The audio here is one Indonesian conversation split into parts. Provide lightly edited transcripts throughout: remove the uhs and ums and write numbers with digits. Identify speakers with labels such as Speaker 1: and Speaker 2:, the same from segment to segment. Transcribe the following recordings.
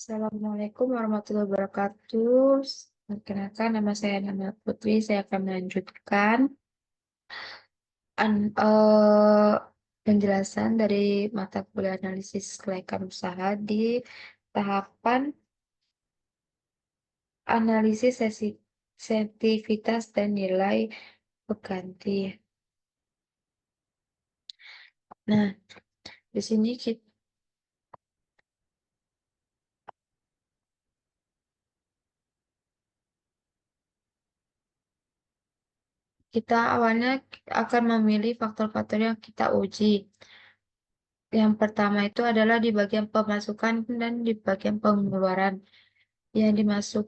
Speaker 1: Assalamualaikum warahmatullahi wabarakatuh. Perkenalkan, nama saya Nana Putri. Saya akan melanjutkan an- eh, penjelasan dari mata kuliah analisis kelaikan usaha di tahapan analisis sensitivitas dan nilai pengganti. Nah, di sini kita awalnya akan memilih faktor-faktor yang kita uji. Yang pertama itu adalah di bagian pemasukan dan di bagian pengeluaran. Yang dimasuk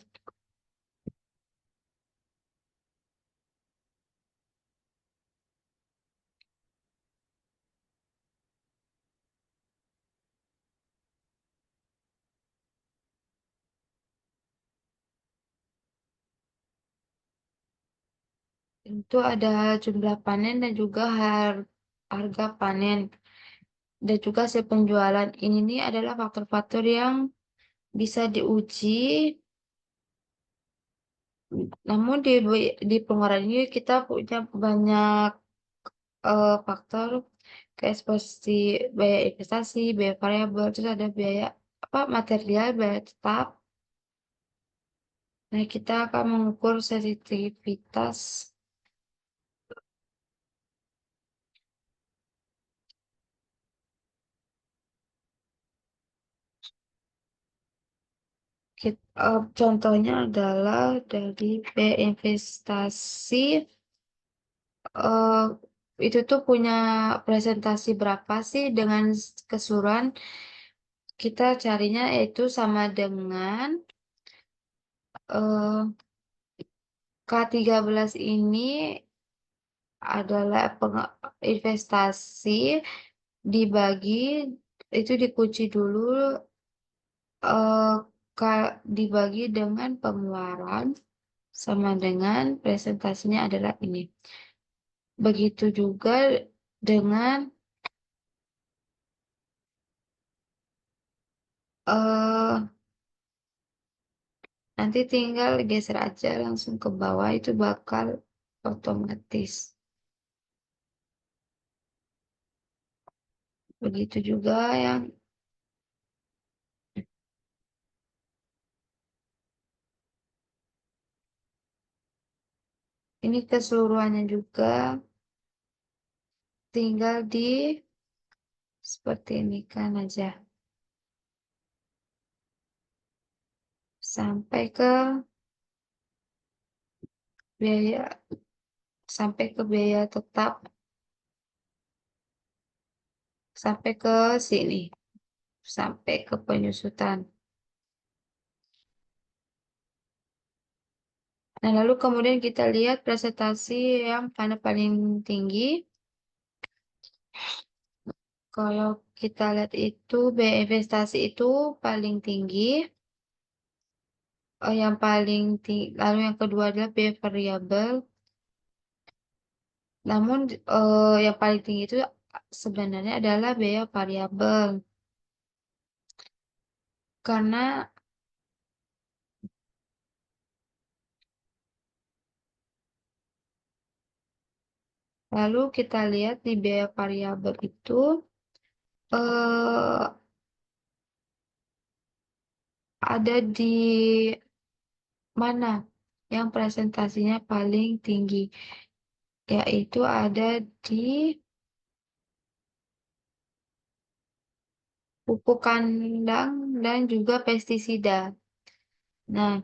Speaker 1: itu ada jumlah panen dan juga harga panen dan juga hasil penjualan. Ini nih adalah faktor-faktor yang bisa diuji. Namun di pengeluaran ini kita punya banyak faktor kayak seperti biaya investasi, biaya variabel, terus ada biaya apa material, biaya tetap. Nah, kita akan mengukur sensitivitas. Contohnya adalah dari biaya investasi. eh itu tuh punya presentasi berapa sih dengan keseluruhan kita carinya yaitu sama dengan eh K13 ini adalah investasi dibagi itu dikunci dulu eh dibagi dengan pengeluaran sama dengan presentasinya adalah ini. Begitu juga dengan eh nanti tinggal geser aja langsung ke bawah itu bakal otomatis. Begitu juga yang ini keseluruhannya juga tinggal di seperti ini kan aja. Sampai ke biaya sampai ke biaya tetap sampai ke sini sampai ke penyusutan. Nah, lalu kemudian kita lihat presentasi yang mana paling tinggi. Kalau kita lihat itu biaya investasi itu paling tinggi. Yang paling tinggi, lalu yang kedua adalah biaya variabel. Namun yang paling tinggi itu sebenarnya adalah biaya variabel. Karena lalu kita lihat di biaya variabel itu eh, ada di mana yang presentasinya paling tinggi, yaitu ada di pupuk kandang dan juga pestisida. Nah,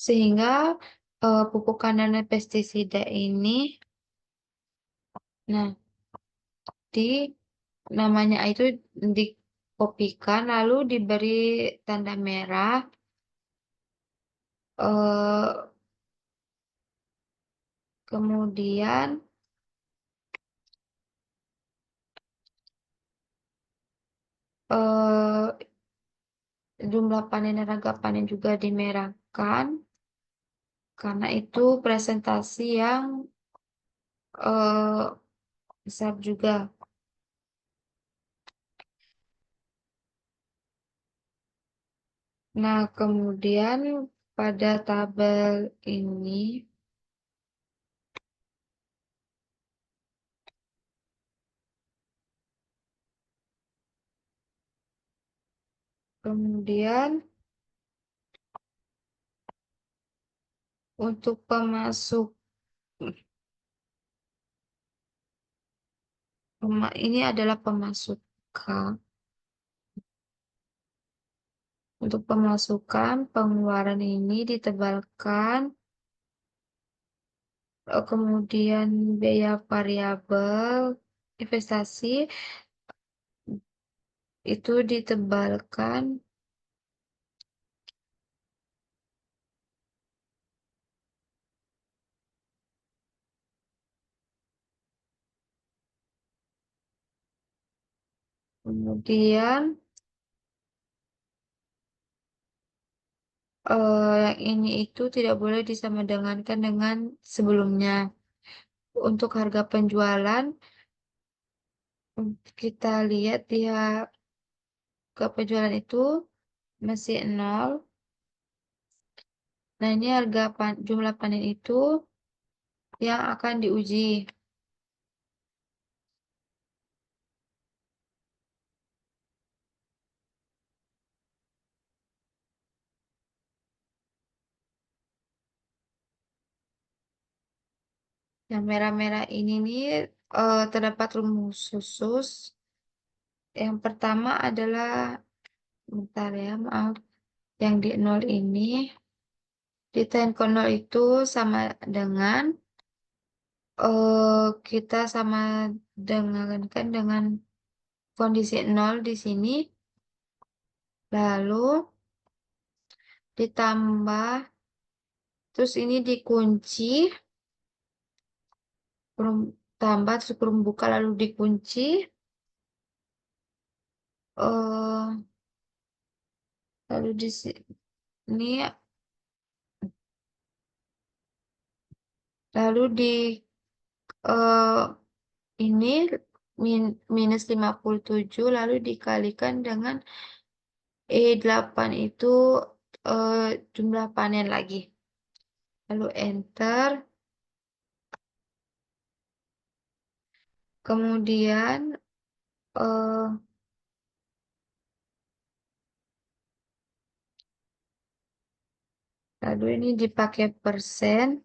Speaker 1: sehingga pupuk kandang dan pestisida ini, nah, di namanya itu dikopikan lalu diberi tanda merah. eh Kemudian eh jumlah panen dan harga panen juga dimerahkan karena itu presentasi yang besar juga. Nah, kemudian pada tabel ini, kemudian untuk ini adalah pemasukan. Untuk pemasukan, pengeluaran ini ditebalkan, kemudian biaya variabel, investasi itu ditebalkan, kemudian yang ini itu tidak boleh disamadangankan dengan sebelumnya. Untuk harga penjualan, kita lihat di harga penjualan itu masih nol. Nah, ini jumlah panen itu yang akan diuji. Yang merah-merah ini nih terdapat rumus khusus. Yang pertama adalah, bentar ya, maaf, yang di nol ini, di tan ke nol itu sama dengan, kita sama dengankan dengan kondisi nol di sini, lalu ditambah, terus ini dikunci, kurung tambah, terus kurung buka, lalu dikunci, eh lalu di sini, lalu di eh ini minus 57 lalu dikalikan dengan E8 itu eh, jumlah panen lagi. Lalu enter. Kemudian eh, lalu ini dipakai persen.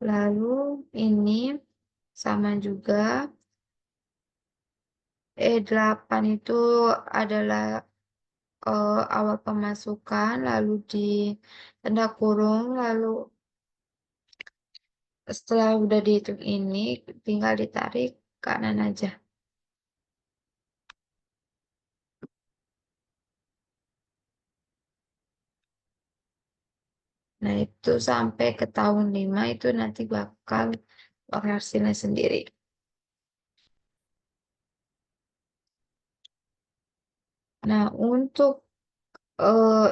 Speaker 1: Lalu ini sama juga. E8 itu adalah awal pemasukan, lalu di tanda kurung, lalu setelah udah dihitung ini, tinggal ditarik kanan aja. Nah, itu sampai ke tahun 5 itu nanti bakal hasilnya sendiri. Nah, untuk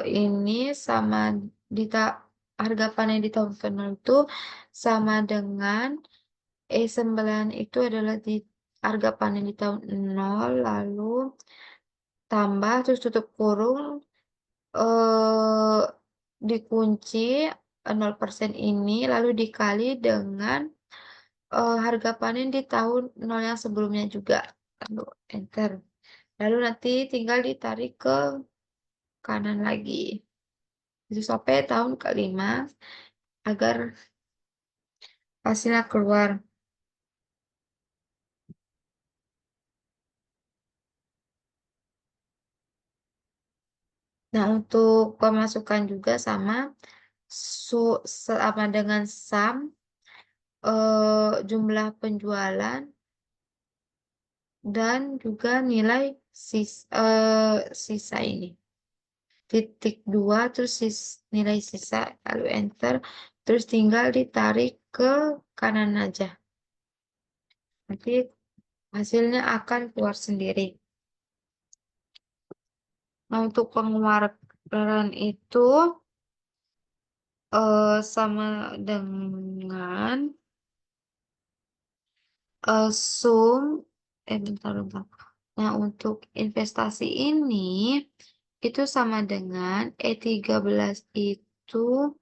Speaker 1: ini sama di harga panen di tahun ke-0 itu sama dengan E9 itu adalah di harga panen di tahun 0 lalu tambah terus tutup kurung eh dikunci 0% ini lalu dikali dengan harga panen di tahun 0 yang sebelumnya juga. Lalu enter. Lalu nanti tinggal ditarik ke kanan lagi. Itu sampai tahun ke-5 agar hasilnya keluar. Nah, untuk pemasukan juga sama sama dengan sum jumlah penjualan dan juga nilai sisa ini. Titik 2 terus nilai sisa lalu enter terus tinggal ditarik ke kanan aja. Nanti hasilnya akan keluar sendiri. Nah, untuk pengeluaran itu sama dengan sum bentar. Nah, untuk investasi ini itu sama dengan E13 itu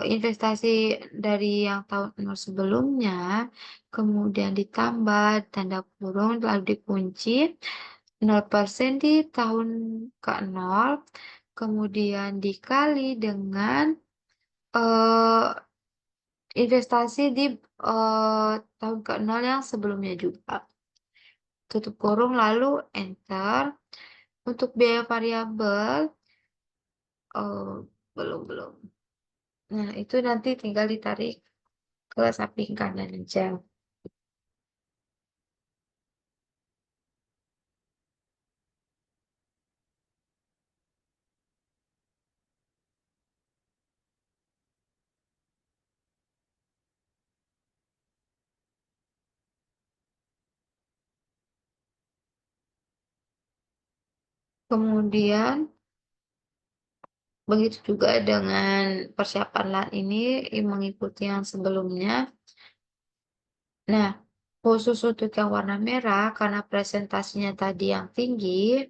Speaker 1: investasi dari yang tahun sebelumnya, kemudian ditambah tanda kurung lalu dikunci 0% di tahun ke-0, kemudian dikali dengan eh, investasi di tahun ke-0 yang sebelumnya juga. Tutup kurung lalu enter. Untuk biaya variabel, belum. Nah, itu nanti tinggal ditarik ke samping kanan aja. Kemudian, begitu juga dengan persiapan LAN ini mengikuti yang sebelumnya. Nah, khusus untuk yang warna merah, karena presentasinya tadi yang tinggi,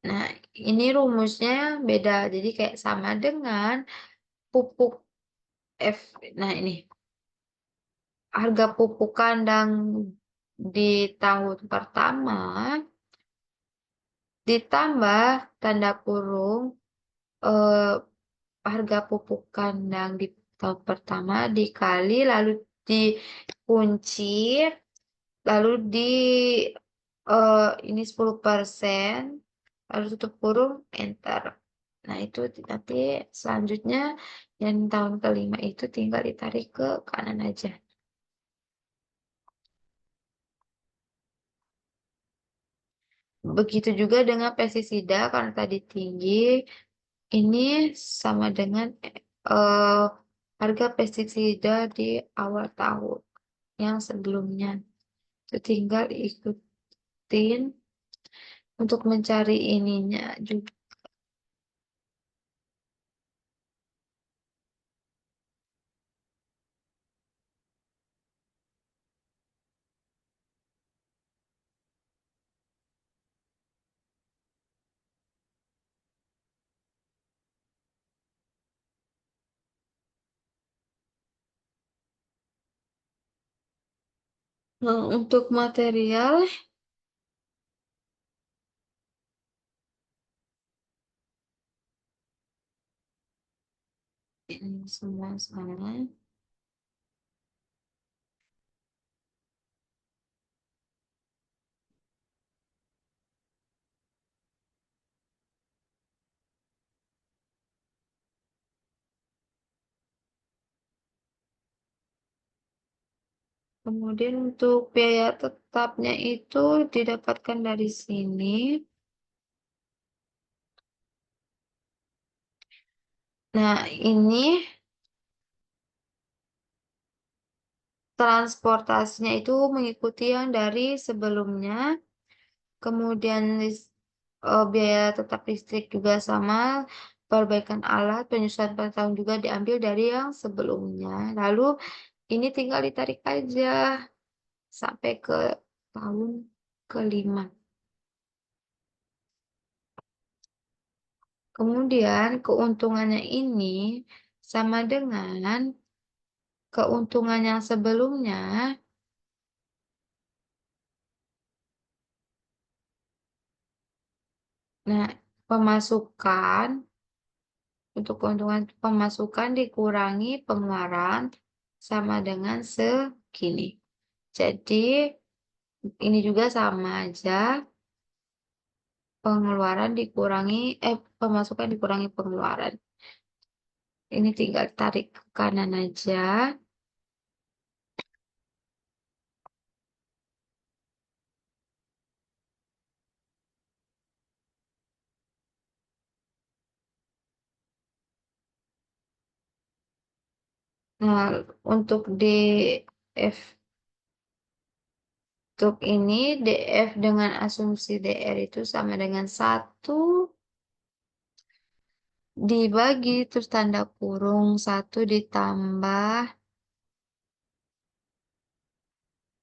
Speaker 1: nah ini rumusnya beda. Jadi kayak sama dengan pupuk F. Nah, ini harga pupuk kandang di tahun pertama ditambah tanda kurung eh, harga pupuk kandang di tahun pertama dikali lalu dikunci lalu ini 10% lalu tutup kurung enter. Nah, itu nanti selanjutnya yang tahun kelima itu tinggal ditarik ke kanan aja. Begitu juga dengan pestisida karena tadi tinggi, ini sama dengan eh, harga pestisida di awal tahun yang sebelumnya. Itu tinggal ikutin untuk mencari ininya juga. Nah, untuk material ini semua sama. Kemudian untuk biaya tetapnya itu didapatkan dari sini. Nah, ini transportasinya itu mengikuti yang dari sebelumnya. Kemudian biaya tetap listrik juga sama. Perbaikan alat, penyesuaian per tahun juga diambil dari yang sebelumnya. Lalu ini tinggal ditarik aja sampai ke tahun kelima. Kemudian keuntungannya ini sama dengan keuntungan yang sebelumnya. Nah, pemasukan untuk keuntungan pemasukan dikurangi pengeluaran sama dengan segini. Jadi ini juga sama aja pengeluaran dikurangi pemasukan dikurangi pengeluaran. Ini tinggal tarik ke kanan aja. Nah, untuk DF Untuk ini DF dengan asumsi DR itu sama dengan 1 dibagi terus tanda kurung 1 ditambah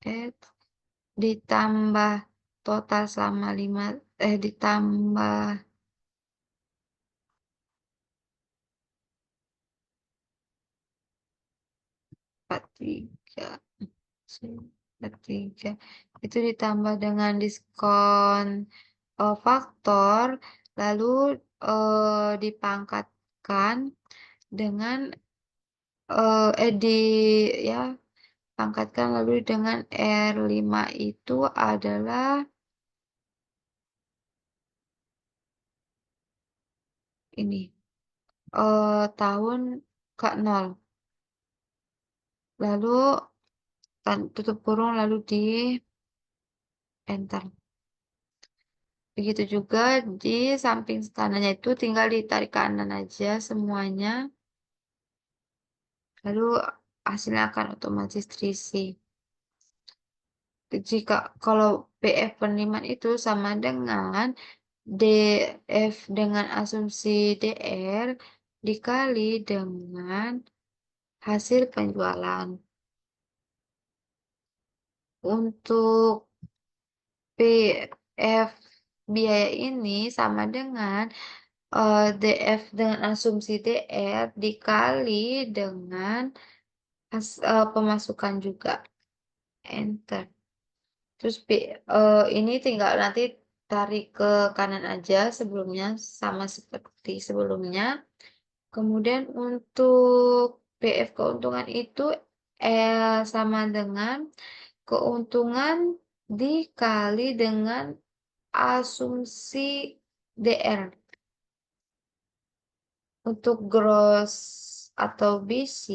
Speaker 1: eh ditambah total selama 5 ditambah 43 43 itu ditambah dengan diskon faktor lalu dipangkatkan dengan di ya pangkatkan lalu dengan R5 itu adalah ini tahun ke-0 lalu tutup kurung lalu di enter. Begitu juga di samping kanannya itu tinggal ditarik kanan aja semuanya. Lalu hasilnya akan otomatis terisi. Jika kalau PF penerimaan itu sama dengan DF dengan asumsi DR dikali dengan hasil penjualan. Untuk PF biaya ini sama dengan DF dengan asumsi DR dikali dengan pemasukan juga. Enter. Terus ini tinggal nanti tarik ke kanan aja sebelumnya sama seperti sebelumnya. Kemudian untuk PF keuntungan itu sama dengan keuntungan dikali dengan asumsi DR. Untuk gross atau BC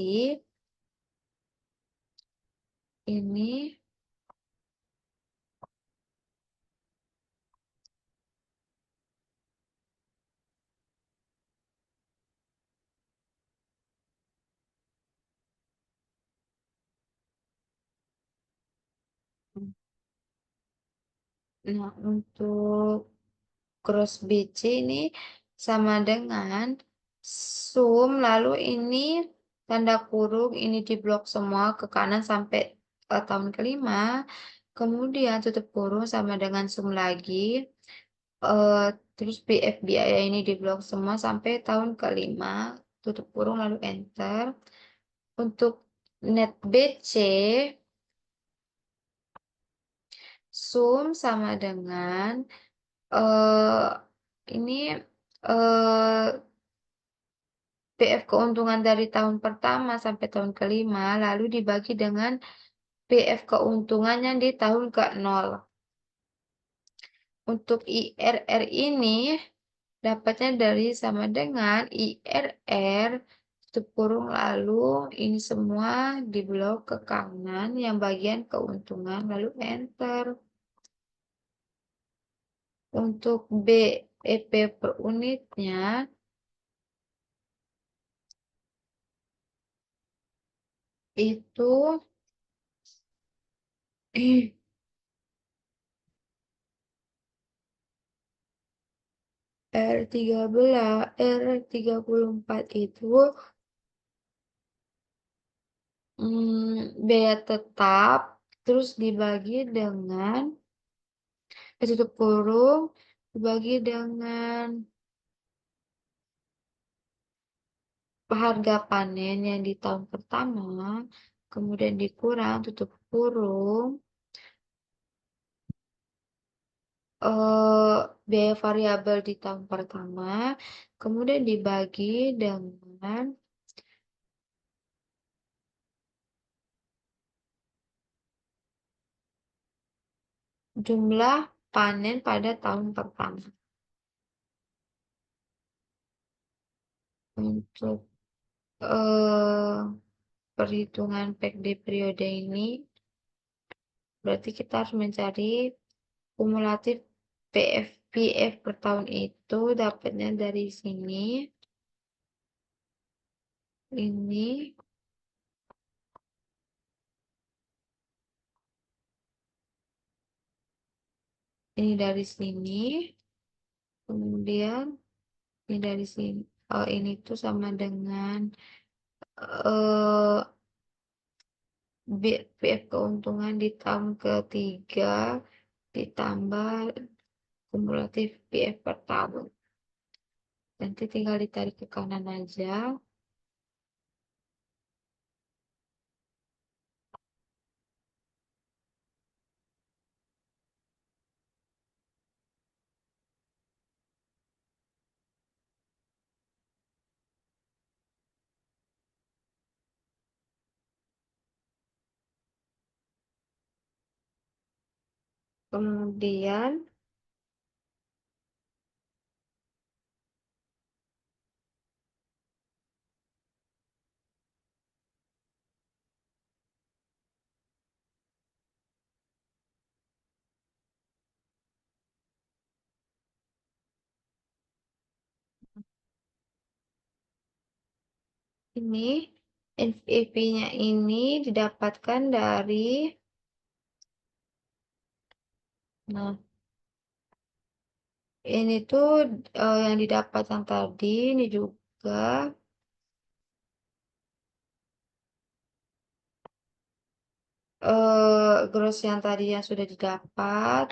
Speaker 1: ini nah untuk cross BC ini sama dengan sum lalu ini tanda kurung ini diblok semua ke kanan sampai tahun kelima kemudian tutup kurung sama dengan sum lagi eh, terus BF biaya ini diblok semua sampai tahun kelima tutup kurung lalu enter untuk net BC sum sama dengan eh ini eh PF keuntungan dari tahun pertama sampai tahun kelima, lalu dibagi dengan PF keuntungannya di tahun ke-0. Untuk IRR ini dapatnya dari sama dengan IRR tutup kurung lalu ini semua diblok ke kanan yang bagian keuntungan lalu enter. Untuk BEP per unitnya itu R34 itu biaya tetap terus dibagi dengan tutup kurung dibagi dengan harga panen yang di tahun pertama kemudian dikurang tutup kurung biaya variabel di tahun pertama kemudian dibagi dengan jumlah panen pada tahun pertama. Untuk perhitungan PEG di periode ini, berarti kita harus mencari kumulatif PF per tahun itu dapatnya dari sini. Ini ini dari sini, kemudian ini dari sini. Ini tuh sama dengan eh BF keuntungan di tahun ketiga ditambah kumulatif BF per tahun. Nanti tinggal ditarik ke kanan aja. Kemudian ini NVP-nya ini didapatkan dari, nah ini tuh yang didapat yang tadi, ini juga gross yang tadi yang sudah didapat.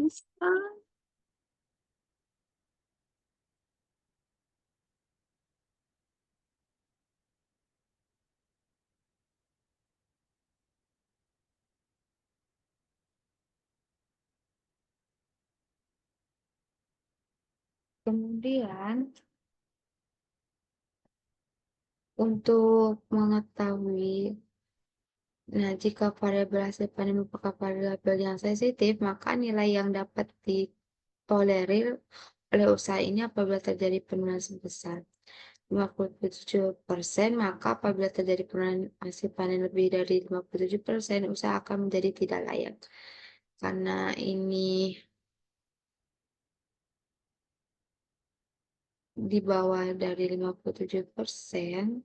Speaker 1: Bisa. Kemudian Untuk mengetahui, nah jika variabel hasil panen merupakan variabel yang sensitif, maka nilai yang dapat ditolerir oleh usaha ini apabila terjadi penurunan sebesar 57%, maka apabila terjadi penurunan hasil panen lebih dari 57%, usaha akan menjadi tidak layak. Karena ini di bawah dari 57%,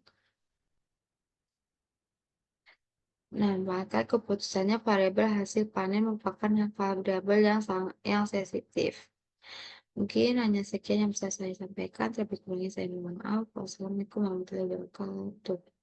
Speaker 1: nah maka keputusannya variabel hasil panen merupakan variabel yang sensitif. Mungkin hanya sekian yang bisa saya sampaikan. Terlebih kurangnya saya mohon maaf. Wassalamualaikum warahmatullahi wabarakatuh.